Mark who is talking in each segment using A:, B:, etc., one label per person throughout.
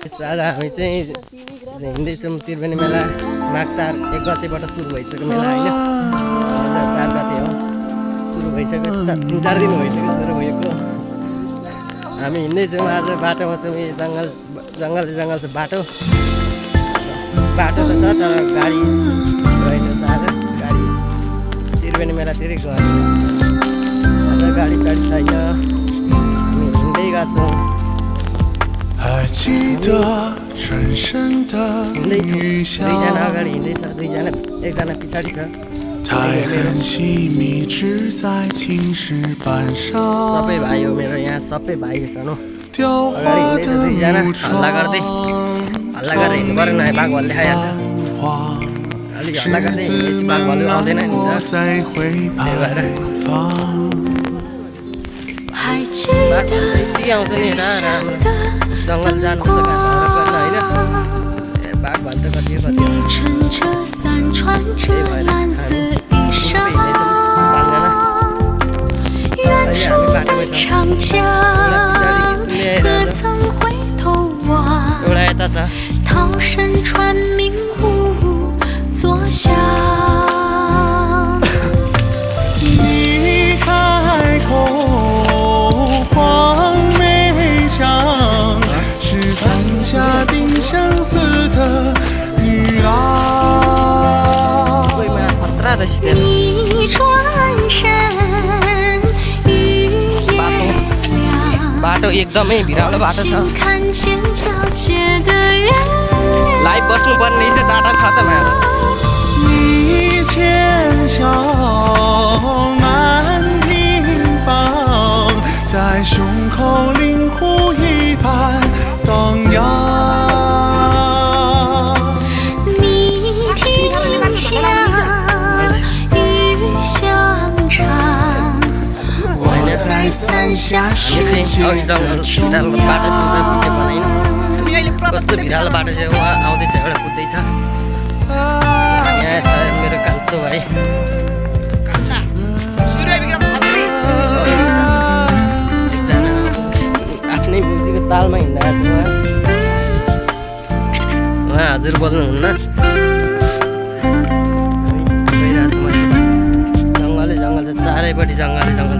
A: आज हामी चाहिँ हिँड्दैछौँ त्रिवेणी मेला माघ 1 गतेबाट सुरु भइसक्यो मेला होइन 4 गते हो सुरु भइसक्यो 3-4 दिन भइसक्यो सुरु भएको हामी हिँड्दैछौँ आज बाटोमा छौँ यो जङ्गल छ बाटो त छ तर गाडी रहेन आज गाडी त्रिवेणी मेलातिरै गयो आज गाडी साडी छैन हामी हिँड्दै गएको छौँ
B: 还记得深深的雨下，太阳细密织在青石板上，雕花的木窗，十字门廊我在回牌坊。
C: 还记得雨下的灯光，你撑着伞，穿着蓝色衣裳，远处的长江，可曾回头望？涛声传鸣，呜作响。
B: 你开口。 黄梅江是伞下定相思的女郎。
C: 你转身，雨也凉。
A: बाटो एकदमै भिरालो बाटो छ
C: 看见皎洁的月亮。
A: लाइभ बस्नुपर्ने रहेछ डाटा खतम भयो
B: 你牵小满平方。 在胸口灵狐一般荡漾。
C: 你听响雨响长，我在伞下世界的中央。
A: कस्तो भिरालो बाटो चाहिँ उहाँ आउँदैछ एउटा कुद्दैछ यहाँ छ मेरो कान्छो भाइ आफ्नै म्युजिकको तालमा हिँड्दा उहाँ हजुर बोल्नुहुन्न जङ्गल छ चारैपट्टि जङ्गल छ जङ्गल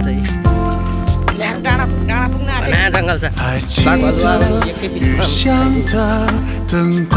A: छ
B: 还记得雨巷的灯光。